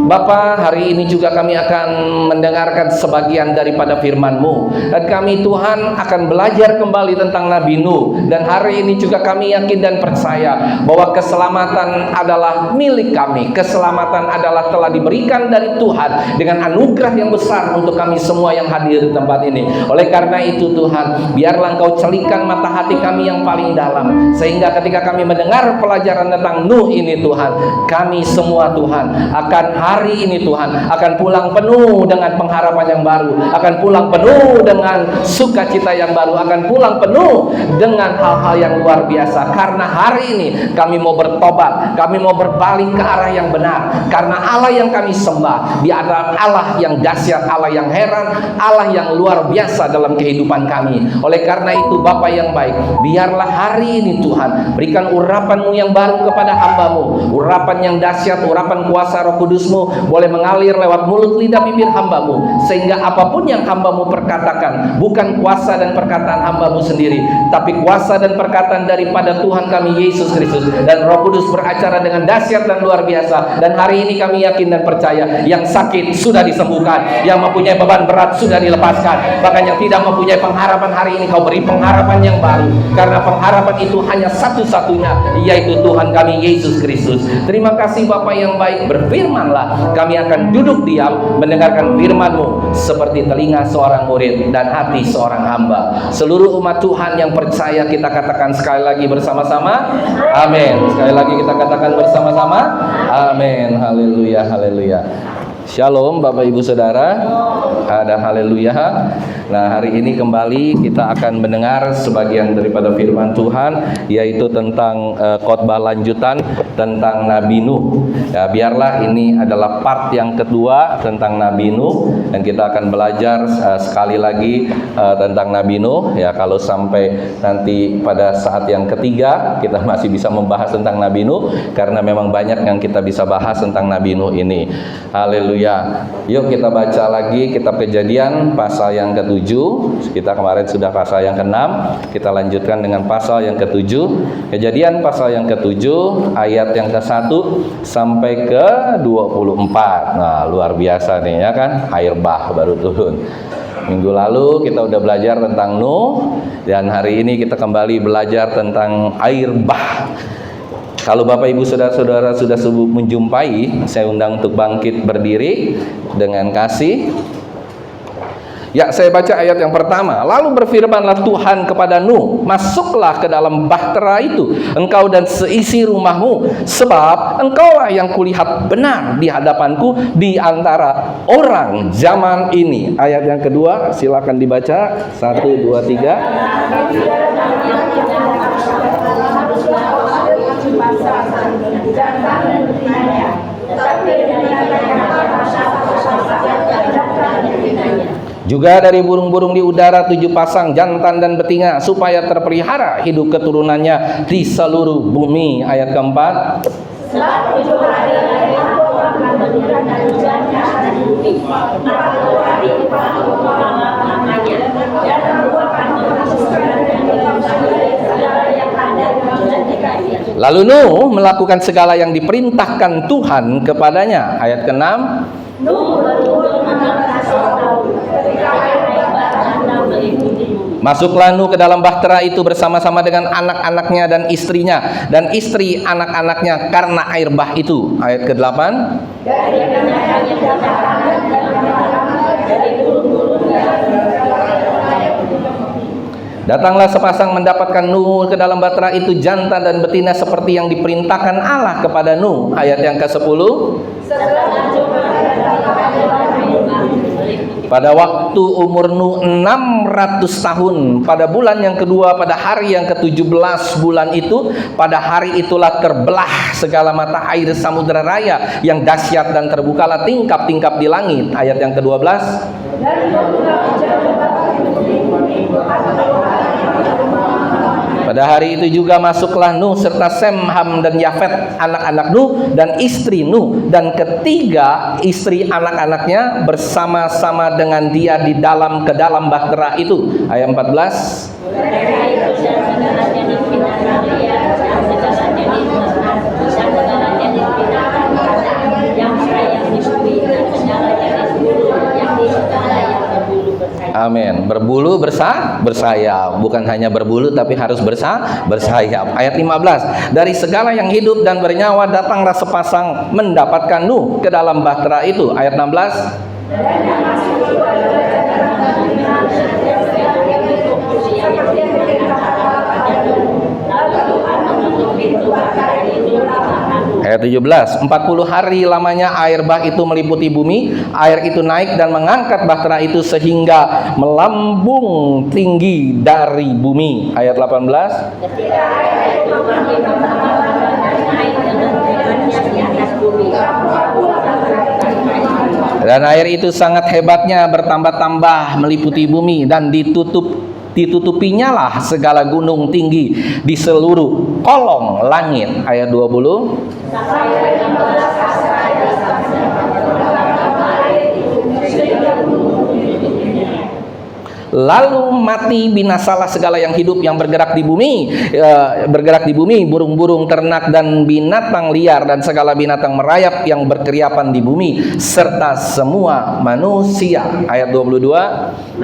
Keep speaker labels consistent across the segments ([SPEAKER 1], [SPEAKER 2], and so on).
[SPEAKER 1] Bapa, hari ini juga kami akan mendengarkan sebagian daripada firman-Mu, dan kami Tuhan akan belajar kembali tentang Nabi Nuh. Dan hari ini juga kami yakin dan percaya bahwa keselamatan adalah milik kami. Keselamatan adalah telah diberikan dari Tuhan dengan anugerah yang besar untuk kami semua yang hadir di tempat ini. Oleh karena itu Tuhan, biarlah Engkau celikan mata hati kami yang paling dalam, sehingga ketika kami mendengar pelajaran tentang Nuh ini Tuhan, kami semua Tuhan akan hari ini Tuhan akan pulang penuh dengan pengharapan yang baru, akan pulang penuh dengan sukacita yang baru, akan pulang penuh dengan hal-hal yang luar biasa. Karena hari ini kami mau bertobat, kami mau berbalik ke arah yang benar, karena Allah yang kami sembah dia adalah Allah yang dahsyat, Allah yang heran, Allah yang luar biasa dalam kehidupan kami. Oleh karena itu Bapa yang baik, biarlah hari ini Tuhan berikan urapan-Mu yang baru kepada hamba-Mu, urapan yang dahsyat, urapan kuasa Roh Kudus-Mu boleh mengalir lewat mulut lidah bibir hamba-Mu, sehingga apapun yang hamba-Mu perkatakan bukan kuasa dan perkataan hamba-Mu sendiri, tapi kuasa dan perkataan daripada Tuhan kami Yesus Kristus, dan Roh Kudus beracara dengan dahsyat dan luar biasa. Dan hari ini kami yakin dan percaya, yang sakit sudah disembuhkan, yang mempunyai beban berat sudah dilepaskan, bahkan yang tidak mempunyai pengharapan hari ini Kau beri pengharapan yang baru, karena pengharapan itu hanya satu-satunya, yaitu Tuhan kami Yesus Kristus. Terima kasih Bapa yang baik, berfirmanlah, kami akan duduk diam mendengarkan firman-Mu seperti telinga seorang murid dan hati seorang hamba. Seluruh umat Tuhan yang percaya kita katakan sekali lagi bersama-sama, amin. Sekali lagi kita katakan bersama-sama, amin. Haleluya, haleluya. Shalom Bapak Ibu Saudara, ada haleluya. Nah, hari ini kembali kita akan mendengar sebagian daripada firman Tuhan, yaitu tentang khotbah lanjutan tentang Nabi Nuh. Ya, biarlah ini adalah part yang kedua tentang Nabi Nuh, dan kita akan belajar sekali lagi tentang Nabi Nuh. Ya, kalau sampai nanti pada saat yang ketiga kita masih bisa membahas tentang Nabi Nuh, karena memang banyak yang kita bisa bahas tentang Nabi Nuh ini. Haleluya. Yuk kita baca lagi kitab Kejadian pasal yang ke-7. Kita kemarin sudah pasal yang ke-6. Kita lanjutkan dengan pasal yang ke-7. Kejadian pasal yang ke-7 ayat yang ke-1 sampai ke-24. Nah, luar biasa nih ya kan? Air bah baru turun. Minggu lalu kita udah belajar tentang Nuh, dan hari ini kita kembali belajar tentang air bah. Kalau Bapak Ibu Saudara-saudara sudah menjumpai, saya undang untuk bangkit berdiri dengan kasih. Ya, saya baca ayat yang pertama. Lalu berfirmanlah Tuhan kepada Nuh, masuklah ke dalam bahtera itu, engkau dan seisi rumahmu, sebab engkaulah yang kulihat benar di hadapanku di antara orang zaman ini. Ayat yang kedua, silakan dibaca. 1, 2, 3. Juga dari burung-burung di udara 7 pasang, jantan dan betina, supaya terpelihara hidup keturunannya di seluruh bumi. Ayat keempat. Setelah 7 hari aku akan memberikan dan hujannya akan bumi, maka hari namanya, dan aku akan menghapuskan dari segala yang ada dan dikasih. Lalu Nuh melakukan segala yang diperintahkan Tuhan kepadanya. Ayat ke-6. Nuh berkumpul mengenai Sodom ketika air bah meliputi. Masuklah Nuh ke dalam bahtera itu bersama-sama dengan anak-anaknya dan istrinya, dan istri anak-anaknya karena air bah itu. Ayat ke-8. Datanglah sepasang mendapatkan Nuh ke dalam bahtera itu, jantan dan betina seperti yang diperintahkan Allah kepada Nuh. Ayat yang ke-10. Pada waktu umur Nuh 600 tahun, pada bulan yang kedua, pada hari yang ke-17 bulan itu, pada hari itulah terbelah segala mata air samudera raya yang dahsyat, dan terbukalah tingkap-tingkap di langit. Ayat yang ke-12. Pada hari itu juga masuklah Nuh serta Sem, Ham dan Yafet, anak-anak Nuh dan istri Nuh, dan ketiga istri anak-anaknya bersama-sama dengan dia di dalam ke dalam bahtera itu. Ayat 14. Amin. Berbulu bersayap. Bukan hanya berbulu tapi harus bersayap. Ayat 15. Dari segala yang hidup dan bernyawa datanglah sepasang mendapatkan Nuh ke dalam bahtera itu. Ayat 16. Ayat 17, 40 hari lamanya air bah itu meliputi bumi. Air itu naik dan mengangkat bahtera itu sehingga melambung tinggi dari bumi. Ayat 18. Dan air itu sangat hebatnya bertambah-tambah meliputi bumi dan ditutupinya lah segala gunung tinggi di seluruh kolong langit. Ayat 20. Lalu mati binasalah segala yang hidup yang bergerak di bumi, burung-burung, ternak dan binatang liar dan segala binatang merayap yang berkeriapan di bumi serta semua manusia. Ayat 22.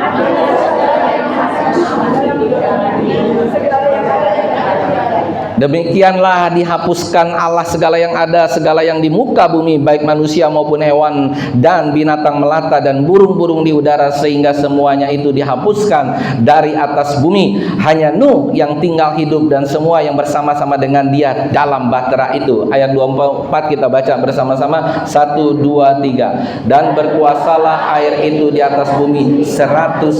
[SPEAKER 1] Demikianlah dihapuskan Allah segala yang ada, segala yang di muka bumi, baik manusia maupun hewan dan binatang melata dan burung-burung di udara, sehingga semuanya itu dihapuskan dari atas bumi. Hanya Nuh yang tinggal hidup dan semua yang bersama-sama dengan dia dalam bahtera itu. Ayat 24 kita baca bersama-sama. 1, 2, 3. Dan berkuasalah air itu di atas bumi 150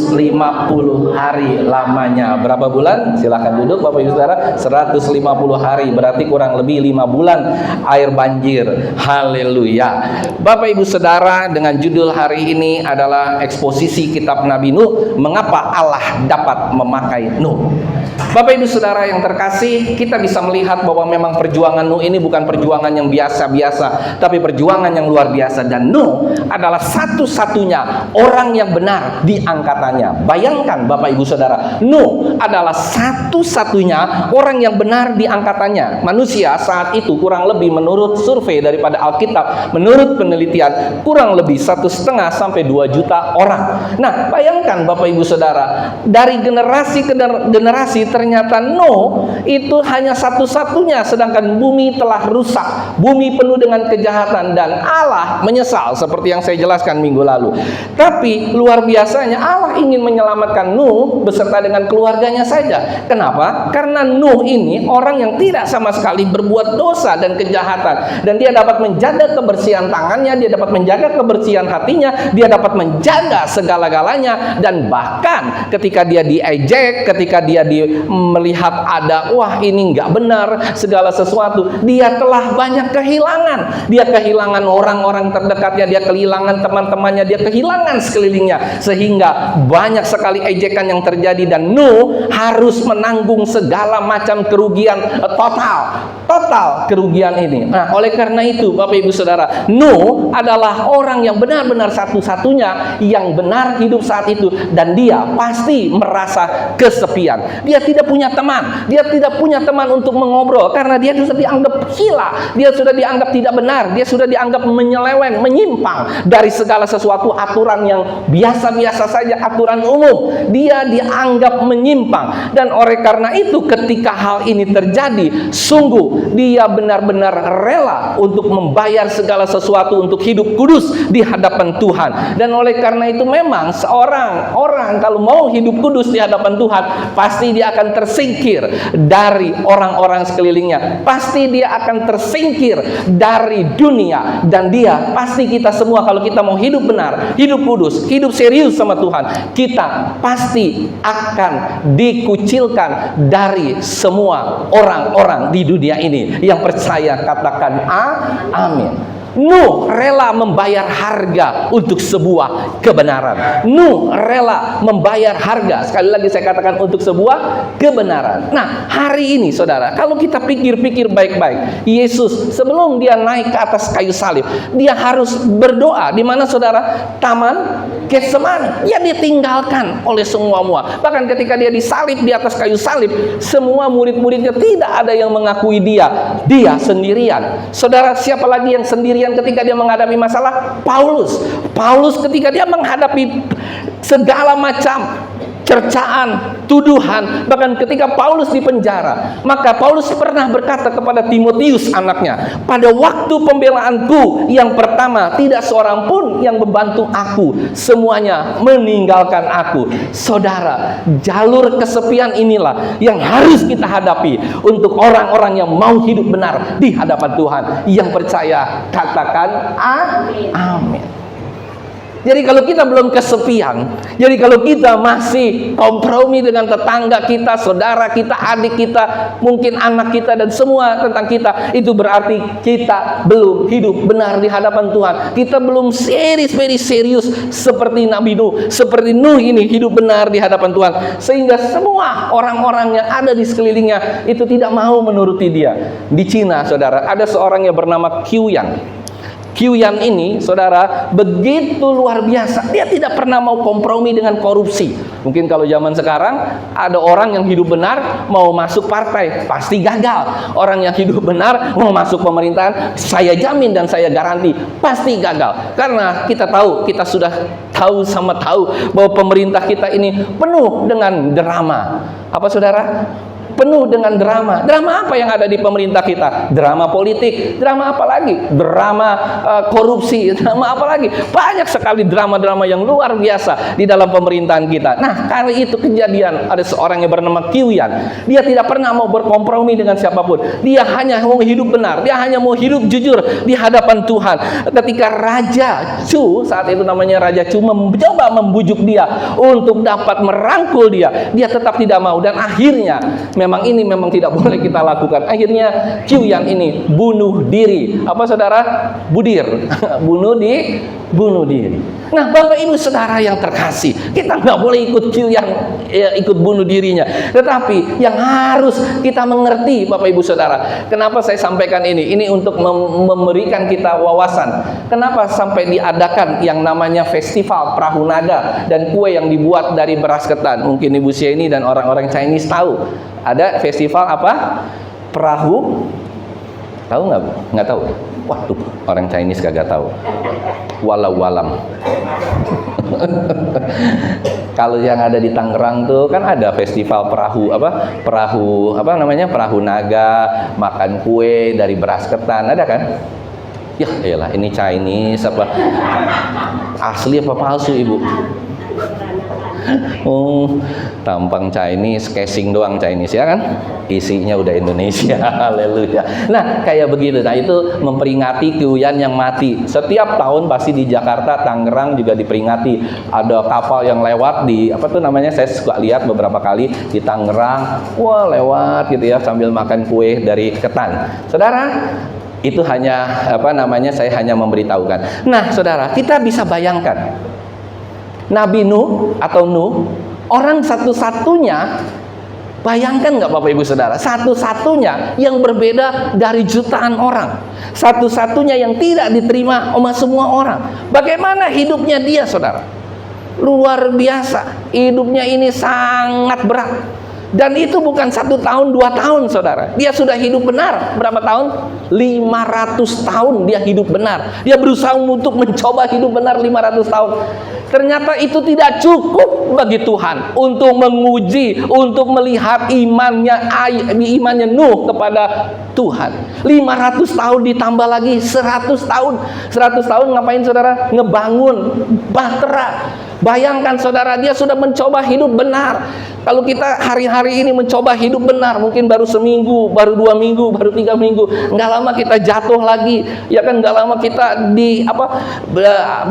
[SPEAKER 1] hari lamanya. Berapa bulan? Silahkan duduk Bapak Ibu Saudara. 150 hari, berarti kurang lebih 5 bulan air banjir. Haleluya. Bapak Ibu Saudara, dengan judul hari ini adalah eksposisi kitab Nabi Nuh, mengapa Allah dapat memakai Nuh. Bapak Ibu Saudara yang terkasih, kita bisa melihat bahwa memang perjuangan Nuh ini bukan perjuangan yang biasa-biasa, tapi perjuangan yang luar biasa. Dan Nuh adalah satu-satunya orang yang benar di angkatannya. Bayangkan Bapak Ibu Saudara, Nuh adalah satu-satunya orang yang benar di angkatannya. Manusia saat itu kurang lebih, menurut survei daripada Alkitab, menurut penelitian, kurang lebih 1,5 sampai 2 juta orang. Nah, bayangkan Bapak Ibu Saudara, dari generasi ke generasi ternyata Nuh itu hanya satu-satunya, sedangkan bumi telah rusak, bumi penuh dengan kejahatan, dan Allah menyesal seperti yang saya jelaskan minggu lalu. Tapi luar biasanya Allah ingin menyelamatkan Nuh beserta dengan keluarganya saja. Kenapa? Karena Nuh ini orang yang tidak sama sekali berbuat dosa dan kejahatan, dan dia dapat menjaga kebersihan tangannya, dia dapat menjaga kebersihan hatinya, dia dapat menjaga segala-galanya. Dan bahkan ketika dia diejek, ketika dia melihat ada wah ini nggak benar segala sesuatu, dia telah banyak kehilangan. Dia kehilangan orang-orang terdekatnya, dia kehilangan teman-temannya, dia kehilangan sekelilingnya, sehingga banyak sekali ejekan yang terjadi, dan Nuh harus menanggung segala macam kerugian total kerugian ini. Nah, oleh karena itu Bapak Ibu Saudara, Nuh adalah orang yang benar-benar satu-satunya yang benar hidup saat itu, dan dia pasti merasa kesepian. Dia tidak punya teman, dia tidak punya teman untuk mengobrol, karena dia sudah dianggap gila, dia sudah dianggap tidak benar, dia sudah dianggap menyeleweng, menyimpang dari segala sesuatu aturan yang biasa-biasa saja, aturan umum. Dia dianggap menyimpang, dan oleh karena itu ketika hal ini terjadi, sungguh dia benar-benar rela untuk membayar segala sesuatu untuk hidup kudus di hadapan Tuhan. Dan oleh karena itu memang seorang orang kalau mau hidup kudus di hadapan Tuhan, pasti dia akan tersingkir dari orang-orang sekelilingnya, pasti dia akan tersingkir dari dunia, dan dia pasti, kita semua kalau kita mau hidup benar, hidup kudus, hidup serius sama Tuhan, kita pasti akan dikucilkan dari semua orang-orang di dunia ini. Yang percaya katakan amin. Nuh rela membayar harga untuk sebuah kebenaran. Nuh rela membayar harga, sekali lagi saya katakan, untuk sebuah kebenaran. Nah, hari ini saudara, kalau kita pikir-pikir baik-baik, Yesus sebelum dia naik ke atas kayu salib, dia harus berdoa. Di mana saudara? Taman Getsemani. Ya, ditinggalkan oleh semua. Bahkan ketika dia disalib di atas kayu salib, semua murid-muridnya tidak ada yang mengakui dia sendirian. Saudara, siapa lagi yang sendirian Kemudian ketika dia menghadapi masalah, Paulus ketika dia menghadapi segala macam cercaan, tuduhan, bahkan ketika Paulus di penjara, maka Paulus pernah berkata kepada Timotius anaknya, pada waktu pembelaanku yang pertama tidak seorang pun yang membantu aku, semuanya meninggalkan aku. Saudara, jalur kesepian inilah yang harus kita hadapi untuk orang-orang yang mau hidup benar di hadapan Tuhan. Yang percaya katakan amin. Jadi kalau kita belum kesepian, jadi kalau kita masih kompromi dengan tetangga kita, saudara kita, adik kita, mungkin anak kita dan semua tentang kita, itu berarti kita belum hidup benar di hadapan Tuhan. Kita belum serius seperti Nabi Nuh, seperti Nuh ini hidup benar di hadapan Tuhan, sehingga semua orang-orang yang ada di sekelilingnya itu tidak mau menuruti dia. Di Cina, saudara, ada seorang yang bernama Qiuyan ini, saudara, begitu luar biasa. Dia tidak pernah mau kompromi dengan korupsi. Mungkin kalau zaman sekarang ada orang yang hidup benar mau masuk partai, pasti gagal. Orang yang hidup benar mau masuk pemerintahan, saya jamin dan saya garanti pasti gagal. Karena kita sudah tahu bahwa pemerintah kita ini penuh dengan drama. Apa, saudara? Penuh dengan drama. Drama apa yang ada di pemerintah kita? Drama politik. Drama apa lagi? Drama korupsi. Drama apa lagi? Banyak sekali drama-drama yang luar biasa di dalam pemerintahan kita. Nah, kali itu kejadian ada seorang yang bernama Qiuyan. Dia tidak pernah mau berkompromi dengan siapapun. Dia hanya mau hidup benar. Dia hanya mau hidup jujur di hadapan Tuhan. Ketika Raja Chu, saat itu namanya Raja Chu, mencoba membujuk dia untuk dapat merangkul dia, dia tetap tidak mau. Dan akhirnya memang tidak boleh kita lakukan. Akhirnya Qiuyan ini bunuh diri. Apa, saudara? bunuh diri. Nah, Bapak Ibu Saudara yang terkasih, kita nggak boleh ikut Qiuyan, ikut bunuh dirinya. Tetapi yang harus kita mengerti, Bapak Ibu Saudara, kenapa saya sampaikan ini? Ini untuk memberikan kita wawasan. Kenapa sampai diadakan yang namanya festival perahu naga dan kue yang dibuat dari beras ketan? Mungkin Ibu Sieni dan orang-orang Chinese tahu. Ada festival apa? Perahu. Tahu nggak? Nggak tahu. Waduh, orang Chinese kagak tahu. Walau-walam. Kalau yang ada di Tangerang tuh kan ada festival perahu naga, makan kue dari beras ketan, ada kan? Ya, iyalah, ini Chinese apa? Asli apa palsu, Ibu? Tampang Chinese, casing doang Chinese, ya kan? Isinya udah Indonesia. Haleluya. Nah, kayak begitu. Nah, itu memperingati Qiuyan yang mati. Setiap tahun pasti di Jakarta, Tangerang juga diperingati. Ada kapal yang lewat di saya suka lihat beberapa kali di Tangerang. Wah, lewat gitu ya sambil makan kue dari ketan. Saudara, itu hanya saya hanya memberitahukan. Nah, saudara, kita bisa bayangkan Nabi Nuh atau Nuh, orang satu-satunya, bayangkan nggak Bapak Ibu Saudara, satu-satunya yang berbeda dari jutaan orang, satu-satunya yang tidak diterima oleh semua orang. Bagaimana hidupnya dia, saudara? Luar biasa, hidupnya ini sangat berat. Dan itu bukan 1 tahun, 2 tahun, saudara. Dia sudah hidup benar. Berapa tahun? 500 tahun dia hidup benar. Dia berusaha untuk mencoba hidup benar 500 tahun. Ternyata itu tidak cukup bagi Tuhan untuk menguji, untuk melihat imannya Nuh kepada Tuhan. 500 tahun ditambah lagi 100 tahun. 100 tahun ngapain, saudara? Ngebangun bahtera. Bayangkan, saudara, dia sudah mencoba hidup benar. Kalau kita hari-hari ini mencoba hidup benar, mungkin baru seminggu, baru 2 minggu, baru 3 minggu, nggak lama kita jatuh lagi, ya kan? Nggak lama kita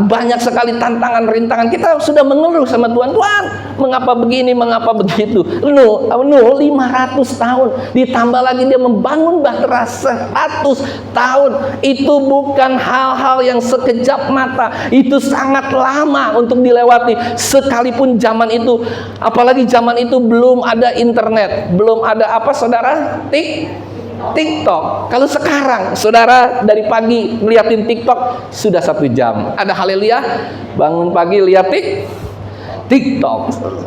[SPEAKER 1] banyak sekali tantangan, rintangan. Kita sudah mengeluh sama Tuhan, Tuhan, mengapa begini, mengapa begitu? Nuh 500 tahun, ditambah lagi dia membangun bahtera 100 tahun. Itu bukan hal-hal yang sekejap mata, itu sangat lama untuk dilewati. Sekalipun zaman itu, apalagi zaman itu belum ada internet, belum ada saudara? TikTok. Kalau sekarang, saudara, dari pagi ngeliatin TikTok sudah 1 jam. Ada haleluya, bangun pagi lihat TikTok.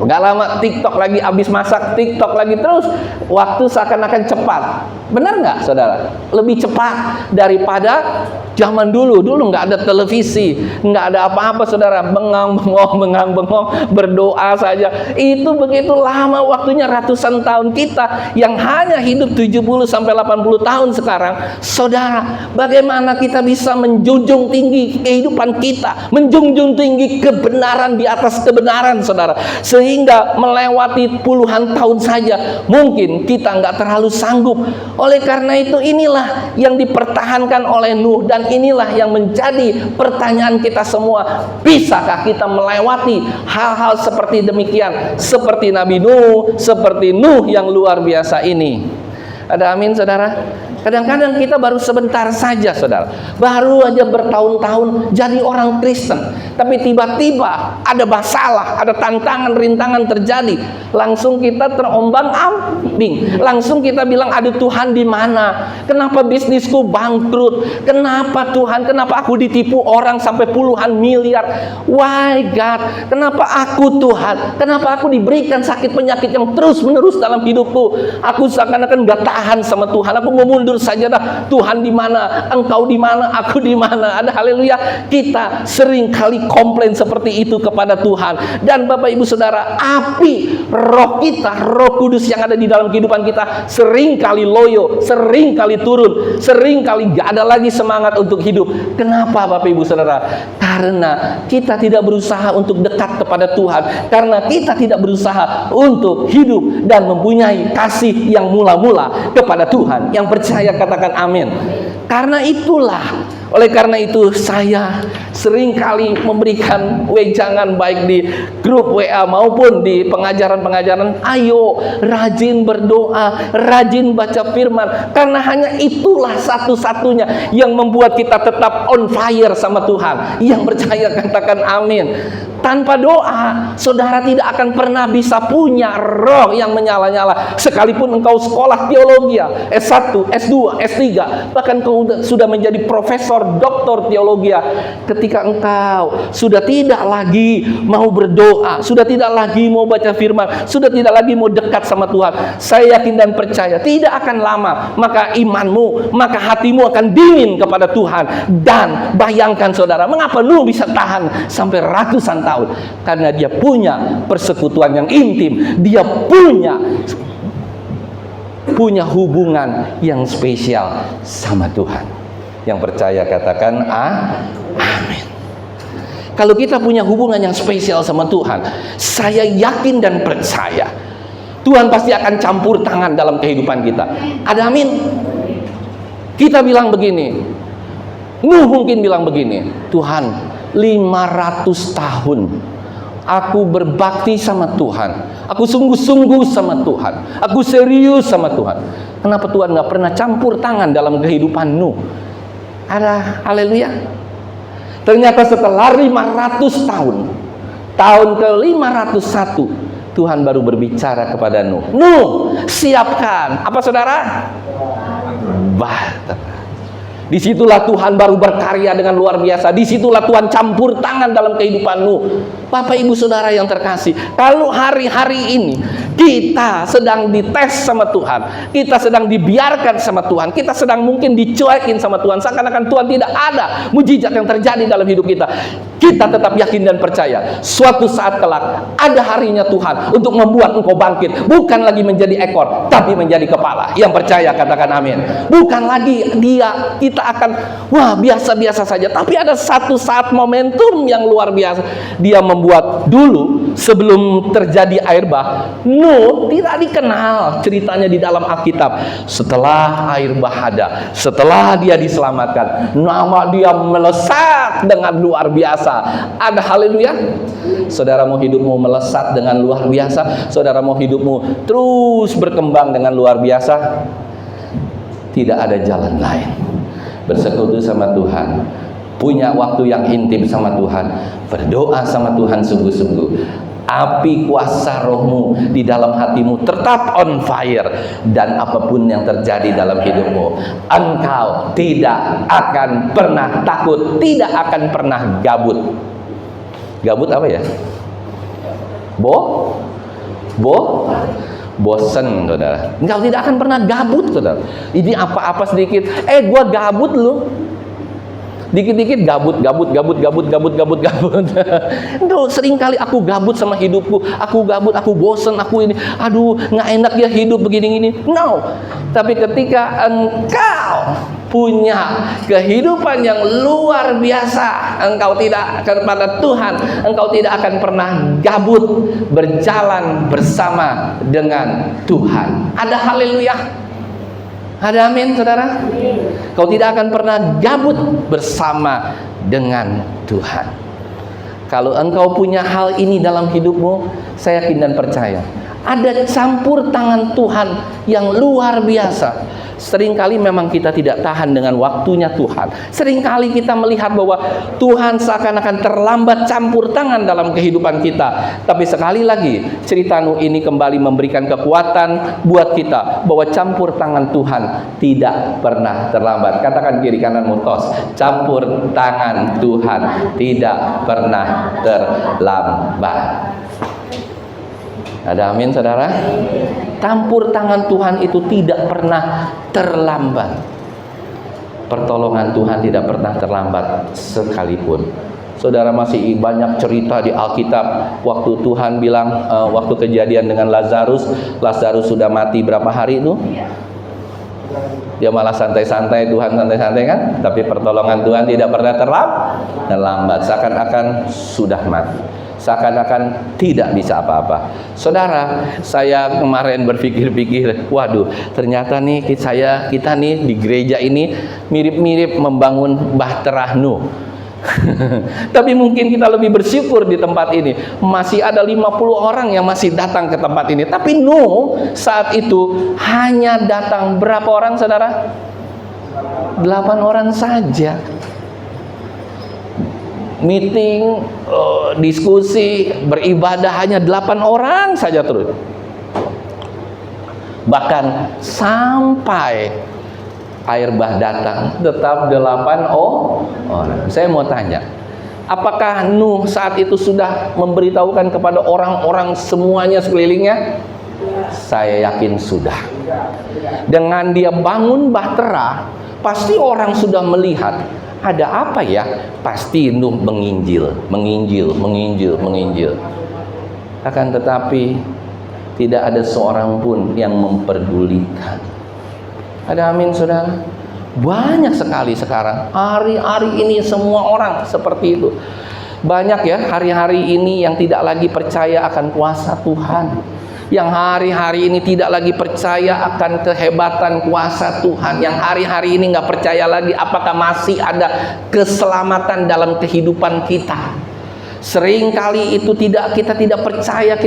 [SPEAKER 1] Gak lama TikTok lagi, habis masak TikTok lagi, terus waktu seakan-akan cepat. Benar nggak saudara? Lebih cepat daripada zaman dulu. Dulu nggak ada televisi, nggak ada apa-apa saudara. Bengang-bengong, berdoa saja. Itu begitu lama waktunya, ratusan tahun. Kita yang hanya hidup 70 sampai 80 tahun sekarang, saudara, bagaimana kita bisa menjunjung tinggi kehidupan kita, menjunjung tinggi kebenaran di atas kebenaran, saudara, sehingga melewati puluhan tahun saja mungkin kita nggak terlalu sanggup. Oleh karena itu, inilah yang dipertahankan oleh Nuh, dan inilah yang menjadi pertanyaan kita semua. Bisakah kita melewati hal-hal seperti demikian, seperti Nabi Nuh, seperti Nuh yang luar biasa ini? Ada amin saudara? Kadang-kadang kita baru sebentar saja saudara, baru aja bertahun-tahun jadi orang Kristen, tapi tiba-tiba ada masalah, ada tantangan, rintangan terjadi, langsung kita terombang-ambing, langsung kita bilang, ada Tuhan di mana? Kenapa bisnisku bangkrut? Kenapa Tuhan? Kenapa aku ditipu orang sampai puluhan miliar? Why God? Kenapa aku Tuhan? Kenapa aku diberikan sakit penyakit yang terus-menerus dalam hidupku? Aku seakan-akan gak tahan sama Tuhan, aku mau mundur saja dah. Tuhan di mana? Engkau di mana? Aku di mana? Ada haleluya. Kita sering kali komplain seperti itu kepada Tuhan. Dan Bapak Ibu Saudara, api roh kita, Roh Kudus yang ada di dalam kehidupan kita sering kali loyo, sering kali turun, sering kali gak ada lagi semangat untuk hidup. Kenapa Bapak Ibu Saudara? Karena kita tidak berusaha untuk dekat kepada Tuhan, karena kita tidak berusaha untuk hidup dan mempunyai kasih yang mula-mula kepada Tuhan. Yang percaya katakan amin. Karena itulah, oleh karena itu saya sering kali memberikan wejangan baik di grup WA maupun di pengajaran-pengajaran. Ayo rajin berdoa, rajin baca firman, karena hanya itulah satu-satunya yang membuat kita tetap on fire sama Tuhan. Yang percaya katakan amin. Tanpa doa, saudara tidak akan pernah bisa punya roh yang menyala-nyala. Sekalipun engkau sekolah teologi, S1, S2, S3, bahkan kau sudah menjadi profesor, doktor teologi, ketika engkau sudah tidak lagi mau berdoa, sudah tidak lagi mau baca firman, sudah tidak lagi mau dekat sama Tuhan, saya yakin dan percaya tidak akan lama maka imanmu, maka hatimu akan dingin kepada Tuhan. Dan bayangkan saudara, mengapa Nuh bisa tahan sampai ratusan tahun? Karena dia punya persekutuan yang intim, dia punya hubungan yang spesial sama Tuhan. Yang percaya katakan amin. Kalau kita punya hubungan yang spesial sama Tuhan, saya yakin dan percaya Tuhan pasti akan campur tangan dalam kehidupan kita. Ada amin. Kita bilang begini, Nuh mungkin bilang begini, Tuhan, 500 tahun aku berbakti sama Tuhan, aku sungguh-sungguh sama Tuhan, aku serius sama Tuhan. Kenapa Tuhan gak pernah campur tangan dalam kehidupan Nuh? Ada haleluya. Ternyata setelah 500 tahun, tahun ke 501, Tuhan baru berbicara kepada Nuh. Nuh, siapkan apa saudara? Bahtera. Disitulah Tuhan baru berkarya dengan luar biasa. Disitulah Tuhan campur tangan dalam kehidupan Nuh. Bapak Ibu Saudara yang terkasih, kalau hari-hari ini kita sedang dites sama Tuhan, kita sedang dibiarkan sama Tuhan, kita sedang mungkin dicuekin sama Tuhan, seakan-akan Tuhan tidak ada mujizat yang terjadi dalam hidup kita, kita tetap yakin dan percaya suatu saat kelak ada harinya Tuhan untuk membuat engkau bangkit, bukan lagi menjadi ekor tapi menjadi kepala. Yang percaya katakan amin. Bukan lagi kita akan wah biasa-biasa saja, tapi ada satu saat momentum yang luar biasa. Dia membuat dulu sebelum terjadi air bah, Nuh tidak dikenal ceritanya di dalam Alkitab. Setelah air bah ada, setelah dia diselamatkan, nama dia melesat dengan luar biasa. Ada haleluya. Saudara mau hidupmu melesat dengan luar biasa, saudara mau hidupmu terus berkembang dengan luar biasa, tidak ada jalan lain. Bersekutu sama Tuhan, punya waktu yang intim sama Tuhan, berdoa sama Tuhan sungguh-sungguh. Api kuasa rohmu di dalam hatimu tetap on fire, dan apapun yang terjadi dalam hidupmu, engkau tidak akan pernah takut, tidak akan pernah gabut. Gabut apa ya? bosen, saudara. Engkau tidak akan pernah gabut, saudara. Ini apa-apa sedikit, gua gabut lu. Dikit-dikit gabut. Engkau sering kali aku gabut sama hidupku. Aku gabut, aku bosen, aku ini. Aduh, nggak enak ya hidup begini-gini. No. Tapi ketika engkau punya kehidupan yang luar biasa, engkau tidak kepada Tuhan, engkau tidak akan pernah gabut berjalan bersama dengan Tuhan. Ada haleluya. Ada amin, saudara. Kau tidak akan pernah gabut bersama dengan Tuhan. Kalau engkau punya hal ini dalam hidupmu, saya yakin dan percaya ada campur tangan Tuhan yang luar biasa. Seringkali memang kita tidak tahan dengan waktunya Tuhan. Seringkali kita melihat bahwa Tuhan seakan-akan terlambat campur tangan dalam kehidupan kita. Tapi sekali lagi, cerita Nuh ini kembali memberikan kekuatan buat kita bahwa campur tangan Tuhan tidak pernah terlambat. Katakan kiri kanan mutos, campur tangan Tuhan tidak pernah terlambat. Ada amin, saudara? Campur tangan Tuhan itu tidak pernah terlambat. Pertolongan Tuhan tidak pernah terlambat sekalipun. Saudara, masih banyak cerita di Alkitab. Waktu Tuhan bilang, waktu kejadian dengan Lazarus sudah mati berapa hari itu? Dia malah santai-santai, Tuhan santai-santai kan? Tapi pertolongan Tuhan tidak pernah terlambat. Seakan-akan sudah mati, seakan-akan tidak bisa apa-apa. Saudara, saya kemarin berpikir-pikir, waduh, ternyata nih kita nih di gereja ini mirip-mirip membangun Bahtera Nuh. Tapi mungkin kita lebih bersyukur di tempat ini. Masih ada 50 orang yang masih datang ke tempat ini. Tapi Nuh saat itu hanya datang berapa orang, saudara? 8 orang saja. Meeting, diskusi, beribadah hanya 8 orang saja terus. Bahkan sampai air bah datang tetap 8 orang. Saya mau tanya, apakah Nuh saat itu sudah memberitahukan kepada orang-orang semuanya sekelilingnya? Saya yakin sudah. Dengan dia bangun Bahtera, pasti orang sudah melihat ada apa ya? Pasti Nuh menginjil. Akan tetapi tidak ada seorang pun yang memperdulikan. Ada amin, saudara? Banyak sekali sekarang, hari-hari ini semua orang seperti itu. Banyak ya hari-hari ini yang tidak lagi percaya akan kuasa Tuhan, yang hari-hari ini tidak lagi percaya akan kehebatan kuasa Tuhan, yang hari-hari ini nggak percaya lagi apakah masih ada keselamatan dalam kehidupan kita. Seringkali itu kita tidak percaya.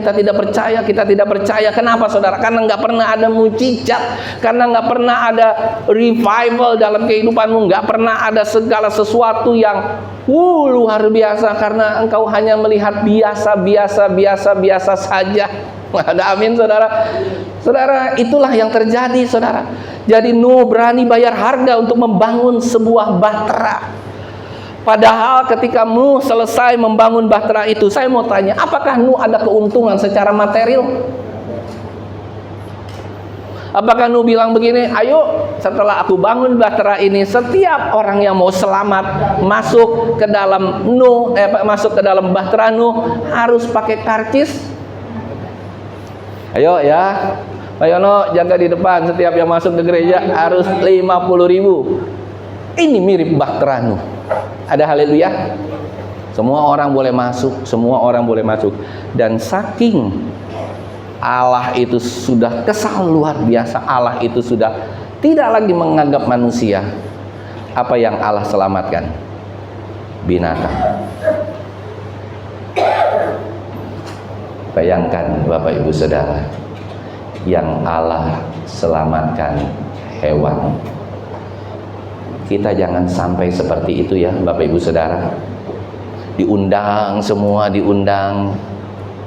[SPEAKER 1] Kenapa, saudara? Karena nggak pernah ada mujizat, karena nggak pernah ada revival dalam kehidupanmu, nggak pernah ada segala sesuatu yang luar biasa, karena engkau hanya melihat biasa saja. Ada amin, saudara. Saudara, itulah yang terjadi, saudara. Jadi Nuh berani bayar harga untuk membangun sebuah bahtera. Padahal ketika Nuh selesai membangun bahtera itu, saya mau tanya, apakah Nuh ada keuntungan secara material? Apakah Nuh bilang begini, ayo setelah aku bangun bahtera ini, setiap orang yang mau selamat masuk ke dalam bahtera Nuh harus pakai karcis? Ayo ya, Pak Yono jaga di depan, setiap yang masuk ke gereja harus 50.000. Ini mirip bahtera Nuh. Ada haleluya. Semua orang boleh masuk, dan saking Allah itu sudah kesal luar biasa, Allah itu sudah tidak lagi menganggap manusia. Apa yang Allah selamatkan? Binatang. Bayangkan Bapak Ibu Saudara, yang Allah selamatkan hewan. Kita jangan sampai seperti itu ya Bapak Ibu Saudara. Diundang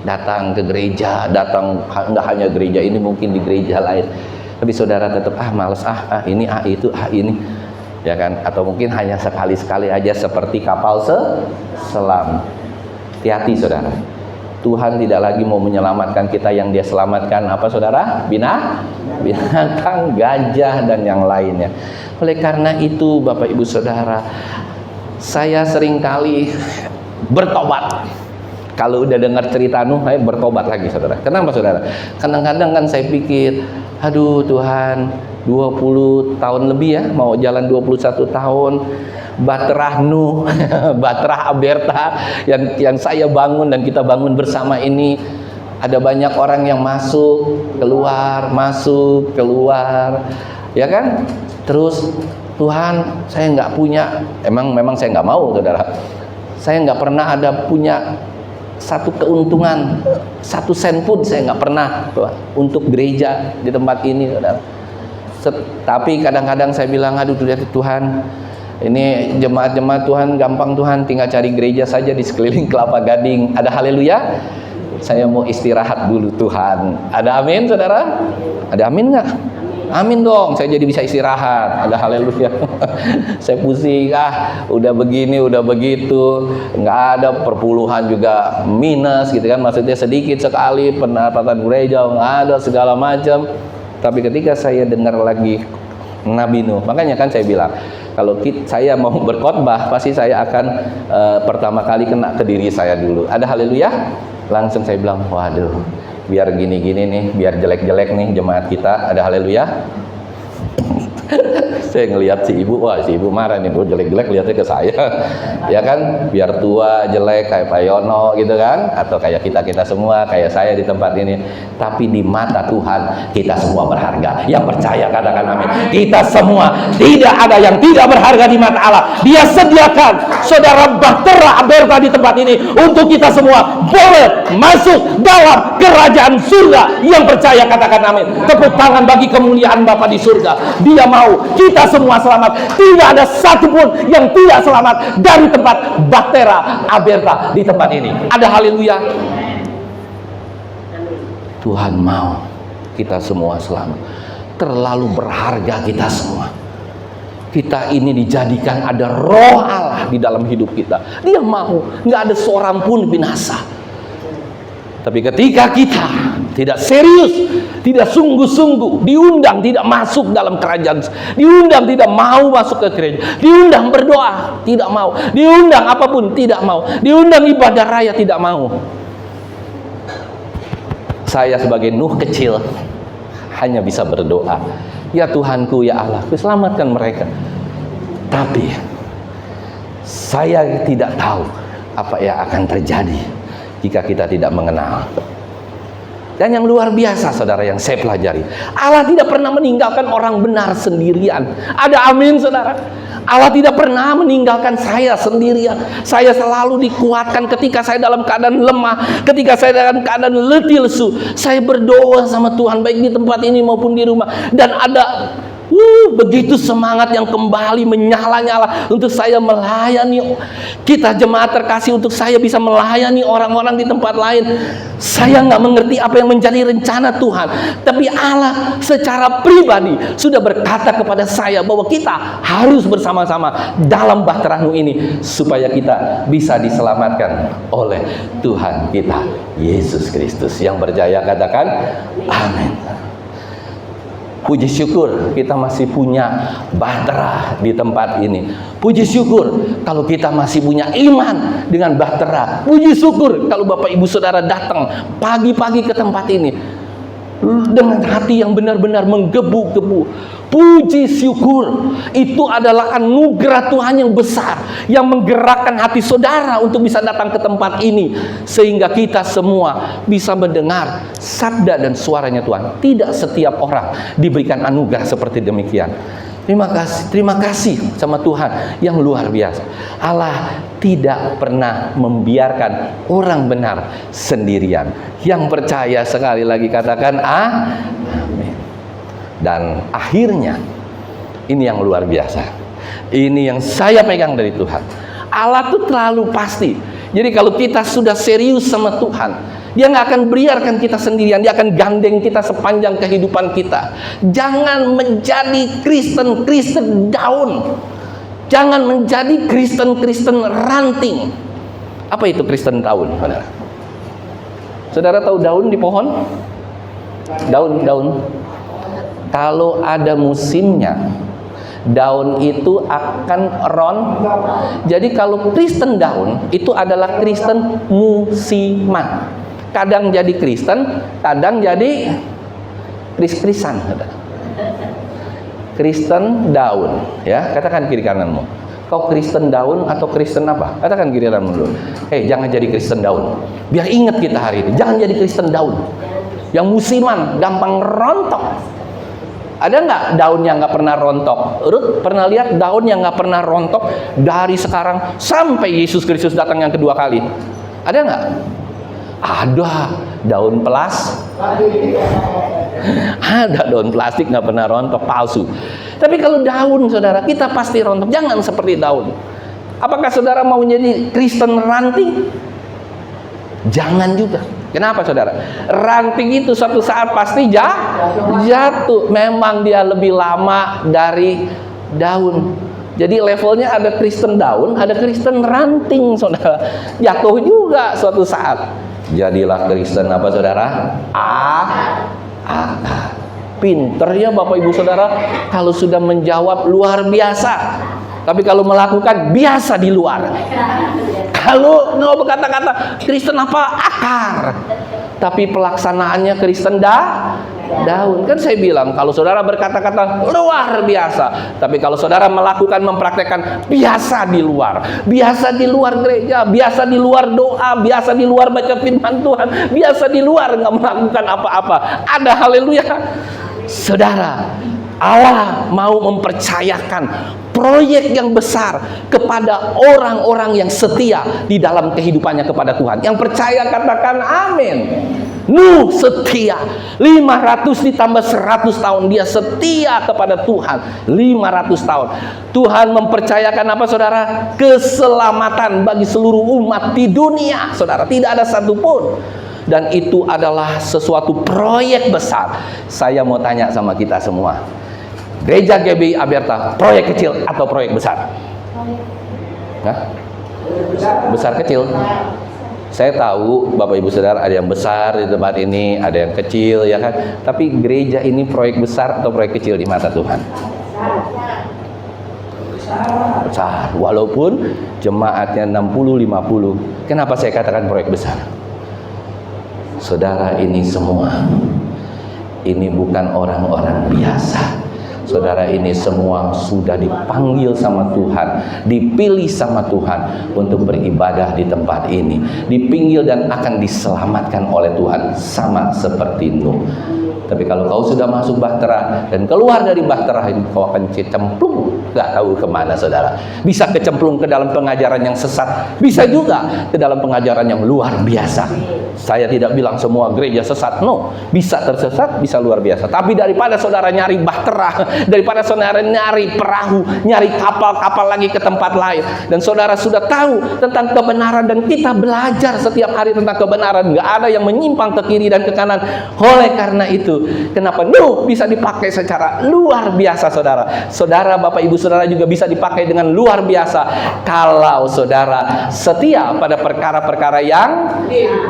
[SPEAKER 1] datang ke gereja, nggak hanya gereja ini, mungkin di gereja lain. Tapi saudara tetap malas, ini ya kan? Atau mungkin hanya sekali-sekali aja seperti kapal selam. Hati-hati, saudara. Tuhan tidak lagi mau menyelamatkan kita, yang Dia selamatkan apa saudara? Binatang, gajah, dan yang lainnya. Oleh karena itu Bapak Ibu Saudara, saya seringkali bertobat. Kalau udah dengar cerita Nuh, saya bertobat lagi saudara. Kenapa saudara? Kadang-kadang kan saya pikir, aduh Tuhan, 20 tahun lebih ya, mau jalan 21 tahun, Bahtera Nuh, Bahtera Aberta yang saya bangun dan kita bangun bersama ini, ada banyak orang yang masuk, keluar, ya kan? Terus Tuhan, saya nggak punya, memang saya nggak mau saudara, saya nggak pernah ada punya satu keuntungan, 1 sen pun saya nggak pernah Tuhan, untuk gereja di tempat ini saudara. Tapi kadang-kadang saya bilang, aduh Tuhan, ini jemaat-jemaat Tuhan gampang Tuhan, tinggal cari gereja saja di sekeliling Kelapa Gading. Ada haleluya? Saya mau istirahat dulu Tuhan. Ada amin saudara? Ada amin nggak? Amin dong, saya jadi bisa istirahat. Ada haleluya. Saya pusing, udah begini, udah begitu, nggak ada perpuluhan juga minus gitu kan, maksudnya sedikit sekali pendapatan gereja, nggak ada segala macam. Tapi ketika saya dengar lagi Nabi Nuh, makanya kan saya bilang, kalau saya mau berkhotbah, pasti saya akan pertama kali kena ke diri saya dulu. Ada haleluya? Langsung saya bilang, waduh, biar gini-gini nih, biar jelek-jelek nih jemaat kita. Ada haleluya? Saya ngelihat si ibu, wah si ibu marah nih, tuh jelek-jelek lihatnya ke saya, ya kan? Biar tua, jelek kayak Pak Yono gitu kan, atau kayak kita semua, kayak saya di tempat ini. Tapi di mata Tuhan kita semua berharga. Yang percaya katakan amin. Kita semua, tidak ada yang tidak berharga di mata Allah. Dia sediakan saudara Bahtera Aberta di tempat ini untuk kita semua boleh masuk dalam kerajaan surga. Yang percaya katakan amin. Tepuk tangan bagi kemuliaan Bapa di surga. Dia mau kita semua selamat. Tidak ada satupun yang tidak selamat dari tempat Bahtera Aberta di tempat ini. Ada haleluya. Tuhan mau kita semua selamat. Terlalu berharga kita semua. Kita ini dijadikan ada roh Allah di dalam hidup kita. Dia mau, nggak ada seorang pun binasa. Tapi ketika kita tidak serius, tidak sungguh-sungguh, diundang tidak masuk dalam kerajaan, diundang tidak mau masuk ke gereja, diundang berdoa tidak mau, diundang apapun tidak mau, diundang ibadah raya tidak mau. Saya sebagai Nuh kecil hanya bisa berdoa, ya Tuhanku, ya Allahku, selamatkan mereka. Tapi saya tidak tahu apa yang akan terjadi jika kita tidak mengenal. Dan yang luar biasa saudara yang saya pelajari, Allah tidak pernah meninggalkan orang benar sendirian. Ada amin saudara? Allah tidak pernah meninggalkan saya sendirian. Saya selalu dikuatkan ketika saya dalam keadaan lemah, ketika saya dalam keadaan letih lesu. Saya berdoa sama Tuhan baik di tempat ini maupun di rumah. Dan ada begitu semangat yang kembali menyala-nyala untuk saya melayani kita jemaat terkasih, untuk saya bisa melayani orang-orang di tempat lain. Saya nggak mengerti apa yang menjadi rencana Tuhan, tapi Allah secara pribadi sudah berkata kepada saya bahwa kita harus bersama-sama dalam Bahtera Nuh ini supaya kita bisa diselamatkan oleh Tuhan kita Yesus Kristus. Yang percaya katakan amin. Puji syukur kita masih punya Bahtera di tempat ini. Puji syukur kalau kita masih punya iman dengan Bahtera. Puji syukur kalau Bapak Ibu Saudara datang pagi-pagi ke tempat ini dengan hati yang benar-benar menggebu-gebu. Puji syukur, itu adalah anugerah Tuhan yang besar yang menggerakkan hati saudara untuk bisa datang ke tempat ini, sehingga kita semua bisa mendengar sabda dan suaranya Tuhan. Tidak setiap orang diberikan anugerah seperti demikian. Terima kasih sama Tuhan yang luar biasa. Allah tidak pernah membiarkan orang benar sendirian. Yang percaya sekali lagi katakan amin. Dan akhirnya ini yang luar biasa. Ini yang saya pegang dari Tuhan. Allah tuh terlalu pasti. Jadi kalau kita sudah serius sama Tuhan, Dia nggak akan biarkan kita sendirian. Dia akan gandeng kita sepanjang kehidupan kita. Jangan menjadi Kristen daun. Jangan menjadi Kristen ranting. Apa itu Kristen daun, saudara? Saudara tahu daun di pohon? Daun. Kalau ada musimnya, daun itu akan Jadi kalau Kristen daun, itu adalah Kristen musiman. Kadang jadi Kristen, kadang jadi kris-krisan. Kristen daun, ya, katakan kiri kananmu. Kau Kristen daun atau Kristen apa? Katakan kiri kananmu dulu. Jangan jadi Kristen daun. Biar ingat kita hari ini, jangan jadi Kristen daun. Yang musiman, gampang rontok. Ada nggak daun yang nggak pernah rontok? Ruth pernah lihat daun yang nggak pernah rontok dari sekarang sampai Yesus Kristus datang yang kedua kali? Ada nggak? Ada. Daun ada daun plastik nggak pernah rontok, palsu. Tapi kalau daun, saudara, kita pasti rontok. Jangan seperti daun. Apakah saudara mau jadi Kristen ranting? Jangan juga. Kenapa, saudara? Ranting itu suatu saat pasti jatuh. Memang dia lebih lama dari daun. Jadi levelnya ada Kristen daun, ada Kristen ranting, saudara. Jatuh juga suatu saat. Jadilah Kristen apa, saudara? Pinter ya Bapak Ibu Saudara, kalau sudah menjawab luar biasa. Tapi kalau melakukan biasa di luar. Kalau mau berkata-kata Kristen apa? Akar. Tapi pelaksanaannya Kristen daun. Kan saya bilang kalau saudara berkata-kata luar biasa, tapi kalau saudara melakukan, mempraktekkan biasa di luar. Biasa di luar gereja, biasa di luar doa, biasa di luar baca firman Tuhan, biasa di luar nggak melakukan apa-apa. Ada haleluya. Saudara, Allah mau mempercayakan proyek yang besar kepada orang-orang yang setia di dalam kehidupannya kepada Tuhan. Yang percaya katakan amin. Nuh setia 500 ditambah 100 tahun dia setia kepada Tuhan. 500 tahun Tuhan mempercayakan apa, saudara? Keselamatan bagi seluruh umat di dunia, saudara. Tidak ada satupun. Dan itu adalah sesuatu proyek besar. Saya mau tanya sama kita semua, Gereja GBI Aberta, proyek kecil atau proyek besar? Besar kecil. Saya tahu Bapak Ibu Saudara ada yang besar di tempat ini, ada yang kecil, ya kan? Tapi gereja ini proyek besar atau proyek kecil di mata Tuhan? Besar. Walaupun jemaatnya 60-50. Kenapa saya katakan proyek besar? Saudara, ini semua, ini bukan orang-orang biasa. Saudara, ini semua sudah dipanggil sama Tuhan, dipilih sama Tuhan untuk beribadah di tempat ini, dipinggil dan akan diselamatkan oleh Tuhan, sama seperti Nuh. Tapi kalau kau sudah masuk bahtera dan keluar dari bahtera ini, kau akan kecemplung, gak tahu kemana, saudara. Bisa kecemplung ke dalam pengajaran yang sesat, bisa juga ke dalam pengajaran yang luar biasa. Saya tidak bilang semua gereja sesat, no. Bisa tersesat, bisa luar biasa. Tapi daripada saudara nyari bahtera, daripada saudara nyari perahu, nyari kapal-kapal lagi ke tempat lain, dan saudara sudah tahu tentang kebenaran, dan kita belajar setiap hari tentang kebenaran, gak ada yang menyimpang ke kiri dan ke kanan. Oleh karena itu, kenapa Nuh bisa dipakai secara luar biasa, saudara? Saudara, Bapak Ibu Saudara juga bisa dipakai dengan luar biasa kalau saudara setia pada perkara-perkara yang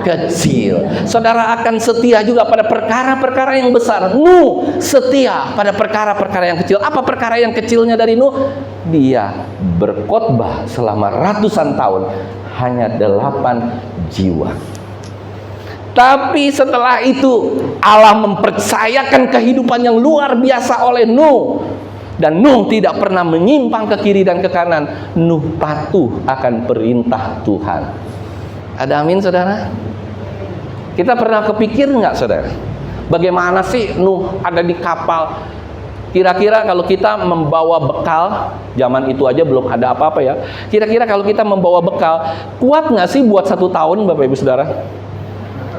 [SPEAKER 1] kecil. Saudara akan setia juga pada perkara-perkara yang besar. Nuh setia pada perkara-perkara yang kecil. Apa perkara yang kecilnya dari Nuh? Dia berkhotbah selama ratusan tahun, hanya 8 jiwa. Tapi setelah itu Allah mempercayakan kehidupan yang luar biasa oleh Nuh. Dan Nuh tidak pernah menyimpang ke kiri dan ke kanan. Nuh patuh akan perintah Tuhan. Ada amin, saudara? Kita pernah kepikir nggak, saudara? Bagaimana sih Nuh ada di kapal? Kira-kira kalau kita membawa bekal, zaman itu aja belum ada apa-apa ya. Kira-kira kalau kita membawa bekal, kuat nggak sih buat 1 tahun, Bapak Ibu Saudara?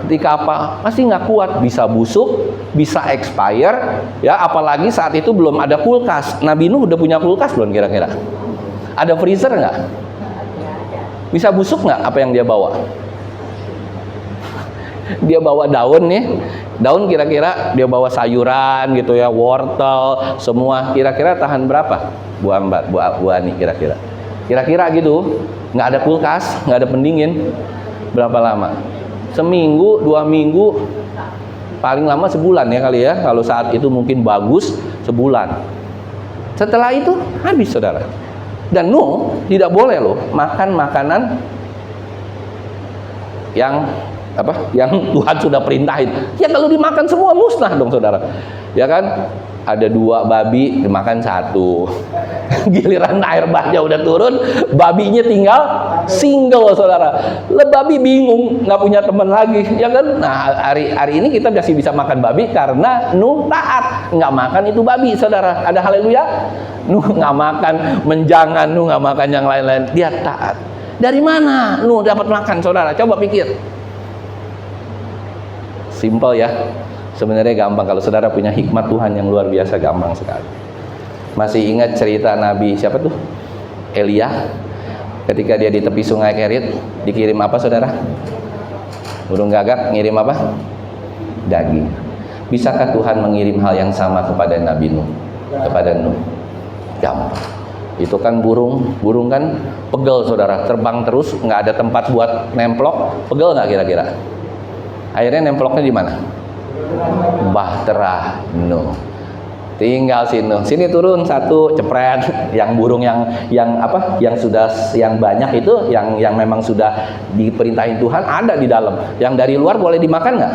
[SPEAKER 1] Di kapal pasti nggak kuat, bisa busuk, bisa expire, ya. Apalagi saat itu belum ada kulkas. Nabi Nuh udah punya kulkas belum kira-kira? Ada freezer nggak? Bisa busuk nggak apa yang dia bawa? Dia bawa daun nih, daun kira-kira dia bawa sayuran gitu ya, wortel, semua. Kira-kira tahan berapa? Buah nih kira-kira. Kira-kira gitu, nggak ada kulkas, nggak ada pendingin, berapa lama? seminggu, 2 minggu, paling lama sebulan ya kali ya. Kalau saat itu mungkin bagus, sebulan. Setelah itu habis, saudara. Dan Nuh tidak boleh loh makan makanan yang yang Tuhan sudah perintahin. Ya kalau dimakan semua musnah dong, saudara. Ya kan? Ada 2 babi, dimakan 1. Giliran air bahnya udah turun, babinya tinggal single, saudara. Babi bingung, nggak punya teman lagi, ya kan? Nah, hari ini kita masih bisa makan babi karena Nuh taat, nggak makan itu babi, saudara. Ada haleluya. Nuh nggak makan menjangan, Nuh nggak makan yang lain-lain, dia taat. Dari mana Nuh dapat makan, saudara? Coba pikir. Simple ya. Sebenarnya gampang. Kalau saudara punya hikmat Tuhan yang luar biasa, gampang sekali. Masih ingat cerita Nabi siapa tuh? Elia. Ketika dia di tepi sungai Kerit, dikirim apa, saudara? Burung gagak ngirim apa? Daging. Bisakah Tuhan mengirim hal yang sama kepada Nabi Nuh? Kepada Nuh? Gampang. Itu kan burung kan pegel, saudara. Terbang terus, nggak ada tempat buat nemplok. Pegel nggak kira-kira? Akhirnya nemploknya di mana? Bahtera Nuh. Tinggal sini turun 1 cepret. Yang burung yang sudah yang banyak itu yang memang sudah diperintahin Tuhan ada di dalam. Yang dari luar boleh dimakan nggak?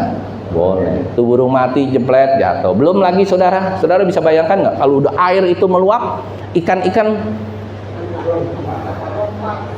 [SPEAKER 1] Boleh. Itu burung mati jeplet jatuh. Belum lagi saudara bisa bayangkan nggak kalau udah air itu meluap, ikan-ikan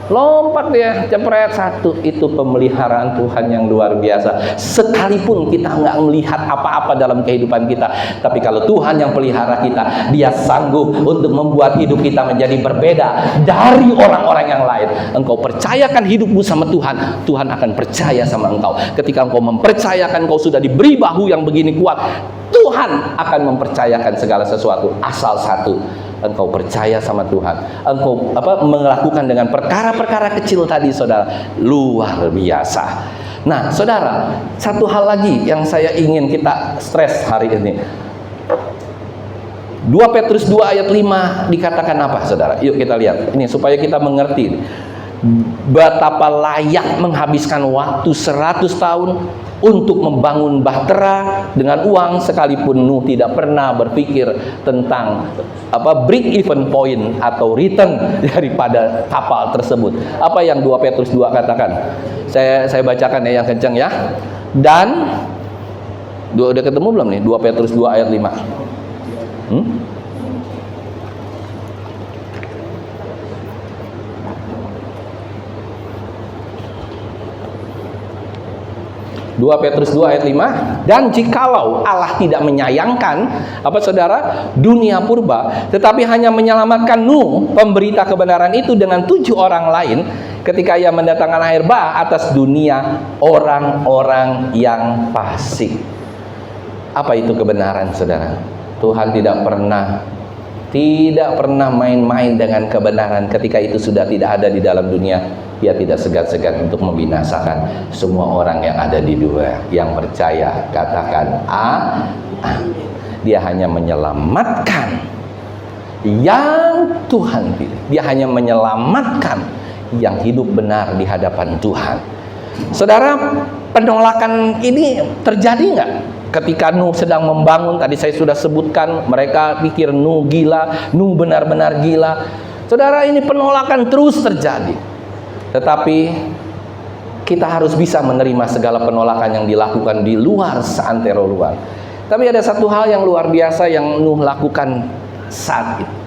[SPEAKER 1] lompat dia, cepret 1. Itu pemeliharaan Tuhan yang luar biasa. Sekalipun kita nggak melihat apa-apa dalam kehidupan kita, tapi kalau Tuhan yang pelihara kita, dia sanggup untuk membuat hidup kita menjadi berbeda dari orang-orang yang lain. Engkau percayakan hidupmu sama Tuhan, Tuhan akan percaya sama engkau. Ketika engkau mempercayakan engkau sudah diberi bahu yang begini kuat, Tuhan akan mempercayakan segala sesuatu. Asal satu, engkau percaya sama Tuhan, engkau melakukan dengan perkara-perkara kecil tadi, saudara, luar biasa. Nah, saudara, satu hal lagi yang saya ingin kita stres hari ini. 2 Petrus 2 ayat 5 dikatakan apa, saudara? Yuk kita lihat ini supaya kita mengerti betapa layak menghabiskan waktu 100 tahun untuk membangun bahtera dengan uang, sekalipun Nuh tidak pernah berpikir tentang break even point atau return daripada kapal tersebut. Apa yang 2 Petrus 2 katakan? Saya bacakan ya yang kencang ya. Dan udah ketemu belum nih 2 Petrus 2 ayat 5? 2 Petrus 2 ayat 5, dan jikalau Allah tidak menyayangkan saudara dunia purba, tetapi hanya menyelamatkan Nuh pemberita kebenaran itu dengan 7 orang lain ketika ia mendatangkan air bah atas dunia orang-orang yang fasik. Apa itu kebenaran, saudara? Tuhan tidak pernah main-main dengan kebenaran. Ketika itu sudah tidak ada di dalam dunia, Dia tidak segan-segan untuk membinasakan semua orang yang ada di dunia. Yang percaya katakan amin. Dia hanya menyelamatkan yang Tuhan pilih. Dia hanya menyelamatkan yang hidup benar di hadapan Tuhan. Saudara, penolakan ini terjadi nggak? Ketika Nuh sedang membangun, tadi saya sudah sebutkan, mereka pikir Nuh gila, Nuh benar-benar gila. Saudara, ini penolakan terus terjadi. Tetapi kita harus bisa menerima segala penolakan yang dilakukan di luar seantero luar. Tapi ada satu hal yang luar biasa yang Nuh lakukan saat itu.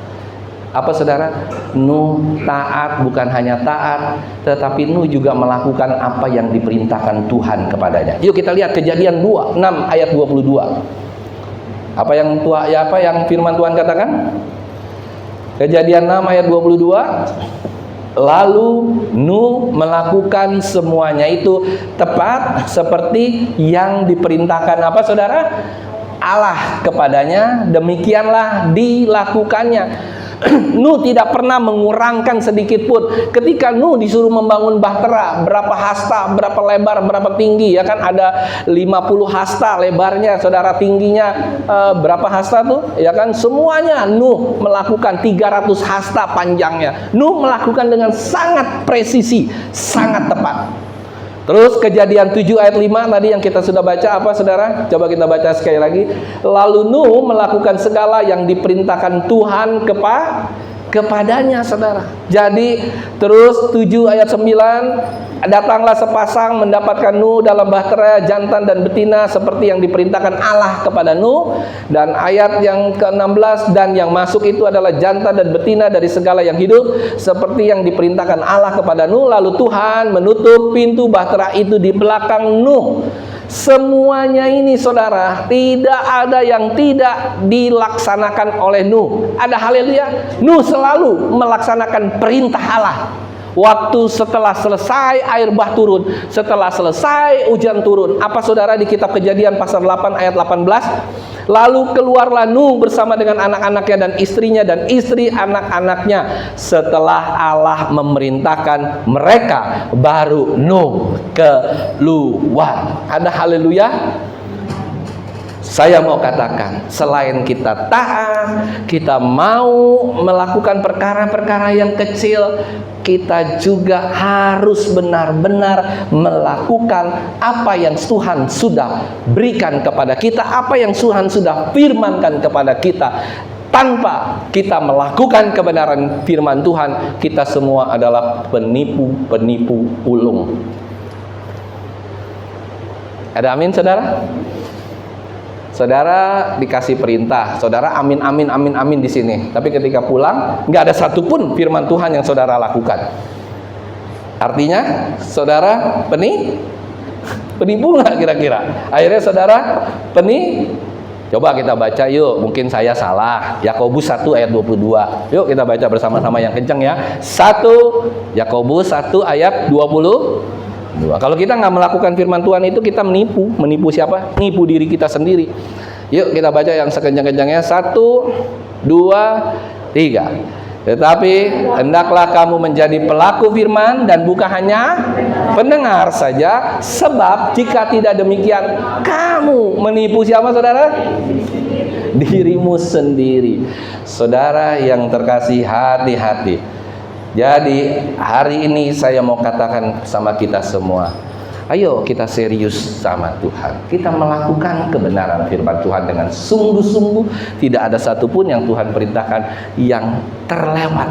[SPEAKER 1] Apa, saudara? Nuh taat, bukan hanya taat, tetapi Nuh juga melakukan apa yang diperintahkan Tuhan kepadanya. Yuk kita lihat Kejadian 6 ayat 22. Apa yang firman Tuhan katakan? Kejadian 6 ayat 22. Lalu Nuh melakukan semuanya itu tepat seperti yang diperintahkan saudara? Allah kepadanya, demikianlah dilakukannya. Nuh tidak pernah mengurangkan sedikit pun. Ketika Nuh disuruh membangun bahtera, berapa hasta, berapa lebar, berapa tinggi, ya kan, ada 50 hasta lebarnya, saudara, tingginya berapa hasta tuh, ya kan, semuanya Nuh melakukan. 300 hasta panjangnya. Nuh melakukan dengan sangat presisi, sangat tepat. Terus Kejadian 7 ayat 5 tadi yang kita sudah baca apa saudara? Coba kita baca sekali lagi. Lalu Nuh melakukan segala yang diperintahkan Tuhan kepadanya saudara. Jadi terus 7 ayat 9, datanglah sepasang mendapatkan Nuh dalam bahtera jantan dan betina seperti yang diperintahkan Allah kepada Nuh. Dan ayat yang ke-16, dan yang masuk itu adalah jantan dan betina dari segala yang hidup seperti yang diperintahkan Allah kepada Nuh. Lalu Tuhan menutup pintu bahtera itu di belakang Nuh. Semuanya ini saudara, tidak ada yang tidak dilaksanakan oleh Nuh. Ada haleluya. Nuh selalu melaksanakan perintah Allah. Waktu setelah selesai air bah turun, setelah selesai hujan turun. Apa saudara di kitab Kejadian pasal 8 ayat 18? Lalu keluarlah Nuh bersama dengan anak-anaknya dan istrinya dan istri anak-anaknya. Setelah Allah memerintahkan mereka, baru Nuh keluar. Ada haleluya. Saya mau katakan, selain kita taat, kita mau melakukan perkara-perkara yang kecil, kita juga harus benar-benar melakukan apa yang Tuhan sudah berikan kepada kita, apa yang Tuhan sudah firmankan kepada kita. Tanpa kita melakukan kebenaran firman Tuhan, kita semua adalah penipu-penipu ulung. Ada amin saudara? Saudara dikasih perintah, saudara amin amin amin amin di sini. Tapi ketika pulang, nggak ada satupun firman Tuhan yang saudara lakukan. Artinya, saudara penipu nggak kira-kira? Akhirnya saudara coba kita baca yuk. Mungkin saya salah. Yakobus 1 ayat 22. Yuk kita baca bersama-sama yang kencang ya. Yakobus 1 ayat 22. Kalau kita nggak melakukan firman Tuhan itu, kita menipu siapa? Menipu diri kita sendiri. Yuk kita baca yang sekencang-kencangnya. 1, 2, 3. Tetapi hendaklah kamu menjadi pelaku firman dan bukan hanya pendengar saja, sebab jika tidak demikian kamu menipu siapa saudara? Dirimu sendiri. Saudara yang terkasih, hati-hati. Jadi hari ini saya mau katakan sama kita semua, ayo kita serius sama Tuhan. Kita melakukan kebenaran firman Tuhan dengan sungguh-sungguh. Tidak ada satupun yang Tuhan perintahkan yang terlewat.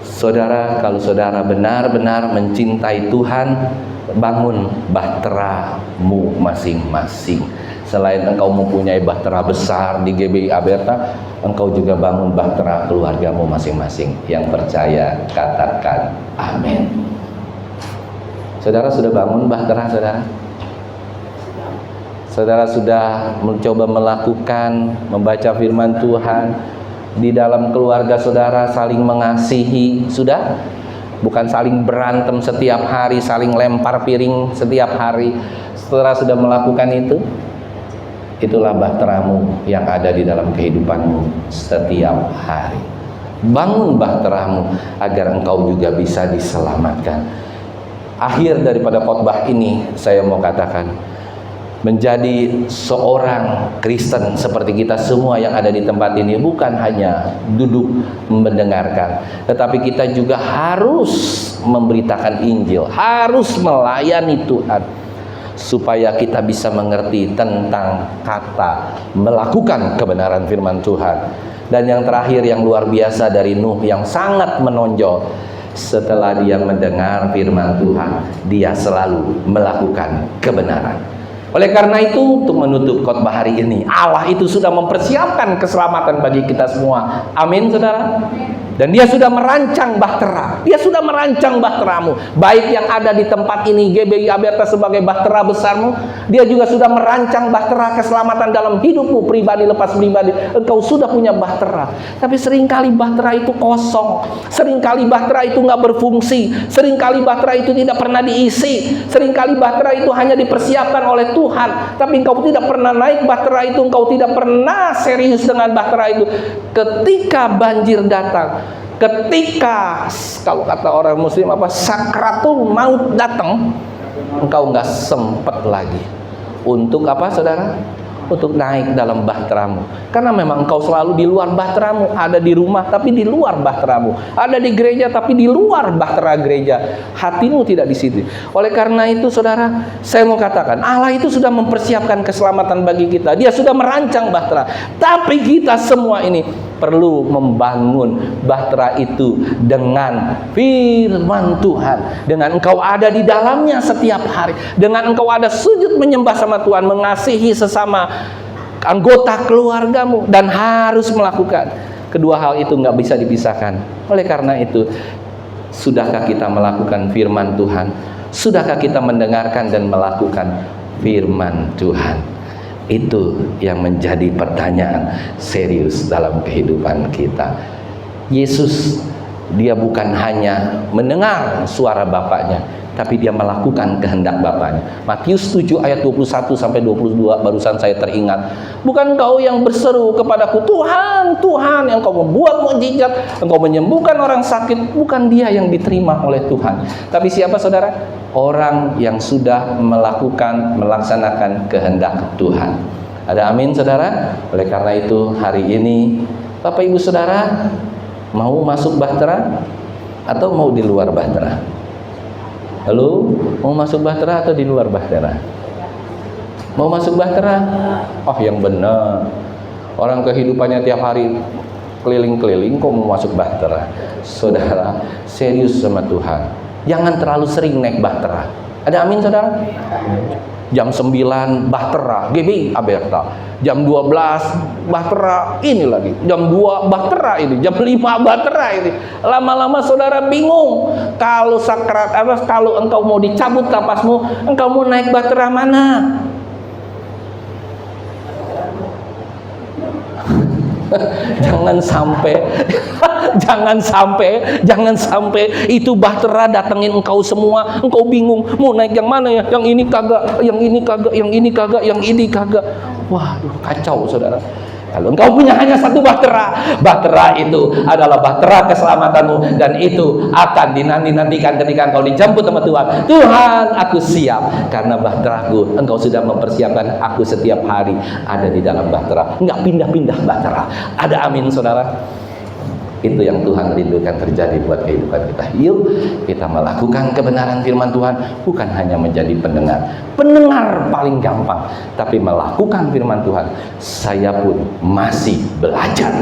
[SPEAKER 1] Saudara, kalau saudara benar-benar mencintai Tuhan, bangun bahteramu masing-masing. Selain engkau mempunyai bahtera besar di GBI Aberta, engkau juga bangun bahtera keluargamu masing-masing. Yang percaya katakan amin. Saudara sudah bangun bahtera saudara? Saudara sudah mencoba melakukan, membaca firman Tuhan di dalam keluarga saudara, saling mengasihi, sudah? Bukan saling berantem setiap hari, saling lempar piring setiap hari. Saudara sudah melakukan itu? Itulah bahteramu yang ada di dalam kehidupanmu setiap hari. Bangun bahteramu agar engkau juga bisa diselamatkan. Akhir daripada khotbah ini, saya mau katakan, menjadi seorang Kristen seperti kita semua yang ada di tempat ini bukan hanya duduk mendengarkan, tetapi kita juga harus memberitakan Injil, harus melayani Tuhan, supaya kita bisa mengerti tentang kata melakukan kebenaran firman Tuhan. Dan yang terakhir yang luar biasa dari Nuh yang sangat menonjol, setelah dia mendengar firman Tuhan, dia selalu melakukan kebenaran. Oleh karena itu, untuk menutup khotbah hari ini, Allah itu sudah mempersiapkan keselamatan bagi kita semua. Amin saudara. Dan dia sudah merancang bahtera. Dia sudah merancang bahteramu. Baik yang ada di tempat ini, GBI Aberta sebagai bahtera besarmu, dia juga sudah merancang bahtera keselamatan dalam hidupmu pribadi lepas pribadi. Engkau sudah punya bahtera. Tapi seringkali bahtera itu kosong. Seringkali bahtera itu nggak berfungsi. Seringkali bahtera itu tidak pernah diisi. Seringkali bahtera itu hanya dipersiapkan oleh Tuhan. Tapi engkau tidak pernah naik bahtera itu. Engkau tidak pernah serius dengan bahtera itu. Ketika banjir datang, ketika, kalau kata orang muslim apa, sakratul maut datang, engkau nggak sempat lagi untuk apa saudara? untuk naik dalam bahteramu. Karena memang engkau selalu di luar bahteramu. Ada di rumah tapi di luar bahteramu. Ada di gereja tapi di luar bahtera gereja. Hatimu tidak di situ. Oleh karena itu saudara, saya mau katakan, Allah itu sudah mempersiapkan keselamatan bagi kita. Dia sudah merancang bahtera. Tapi kita semua ini perlu membangun bahtera itu dengan firman Tuhan. Dengan engkau ada di dalamnya setiap hari. Dengan engkau ada sujud menyembah sama Tuhan, mengasihi sesama anggota keluargamu, dan harus melakukan. Kedua hal itu nggak bisa dipisahkan. Oleh karena itu, sudahkah kita melakukan firman Tuhan? Sudahkah kita mendengarkan dan melakukan firman Tuhan? Itu yang menjadi pertanyaan serius dalam kehidupan kita. Yesus, dia bukan hanya mendengar suara Bapaknya, tapi dia melakukan kehendak Bapaknya. Matius 7 ayat 21 sampai 22 barusan saya teringat. Bukan engkau yang berseru kepadaku, Tuhan, Tuhan, yang engkau membuat mukjizat, engkau menyembuhkan orang sakit. Bukan dia yang diterima oleh Tuhan. Tapi siapa saudara? Orang yang sudah melaksanakan kehendak Tuhan. Ada amin saudara? Oleh karena itu hari ini Bapak Ibu Saudara mau masuk bahtera atau mau di luar bahtera? Halo, mau masuk bahtera atau di luar bahtera? Mau masuk bahtera? Oh yang benar. Orang kehidupannya tiap hari keliling-keliling, kok mau masuk bahtera? Saudara, serius sama Tuhan. Jangan terlalu sering naik bahtera. Ada amin saudara? Jam 9 bahtera, GB Aberta. Jam 12 bahtera ini lagi. Jam 2 bahtera ini. Jam 5 bahtera ini. Lama-lama saudara bingung. Kalau kalau engkau mau dicabut napasmu, engkau mau naik bahtera mana? Jangan sampai itu bahtera datengin engkau semua, engkau bingung mau naik yang mana ya? Yang ini kagak, yang ini kagak, yang ini kagak, yang ini kagak. Waduh, kacau saudara. Kalau engkau punya hanya satu bahtera, bahtera itu adalah bahtera keselamatanmu, dan itu akan dinanti-nantikan ketika engkau dijemput sama Tuhan. Tuhan, aku siap karena bahteraku, engkau sudah mempersiapkan aku setiap hari ada di dalam bahtera, enggak pindah-pindah bahtera. Ada amin saudara? Itu yang Tuhan rindukan terjadi buat kehidupan kita. Yuk kita melakukan kebenaran firman Tuhan, bukan hanya menjadi pendengar paling gampang, tapi melakukan firman Tuhan. Saya pun masih belajar.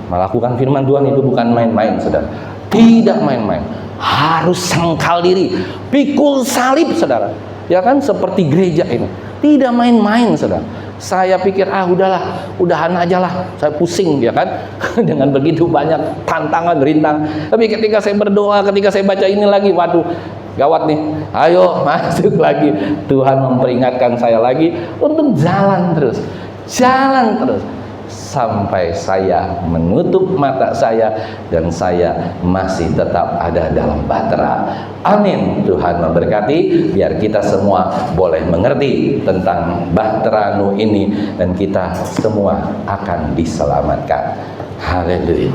[SPEAKER 1] Melakukan firman Tuhan itu bukan main-main saudara. Tidak main-main, harus sangkal diri, pikul salib saudara. Ya kan, seperti gereja ini, tidak main-main saudara. Saya pikir udahan aja lah, saya pusing ya kan dengan begitu banyak tantangan, rintang. Tapi ketika saya berdoa, ketika saya baca ini lagi, waduh gawat nih, ayo masuk lagi. Tuhan memperingatkan saya lagi untuk jalan terus sampai saya menutup mata saya dan saya masih tetap ada dalam bahtera. Amin. Tuhan memberkati. Biar kita semua boleh mengerti tentang bahtera Nuh ini, dan kita semua akan diselamatkan. Haleluya.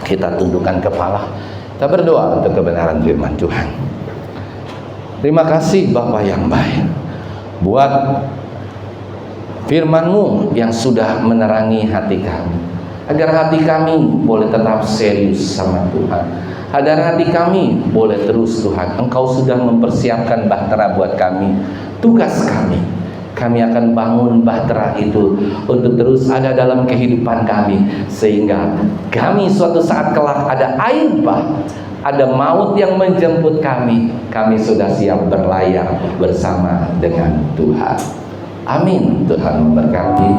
[SPEAKER 1] Kita tundukkan kepala, kita berdoa untuk kebenaran firman Tuhan. Terima kasih Bapa yang baik buat firman-Mu yang sudah menerangi hati kami, agar hati kami boleh tetap serius sama Tuhan, agar hati kami boleh terus Tuhan. Engkau sudah mempersiapkan bahtera buat kami. Tugas kami akan bangun bahtera itu untuk terus ada dalam kehidupan kami, sehingga kami suatu saat kelak ada air bah, ada maut yang menjemput kami sudah siap berlayar bersama dengan Tuhan. Amin. Tuhan memberkati.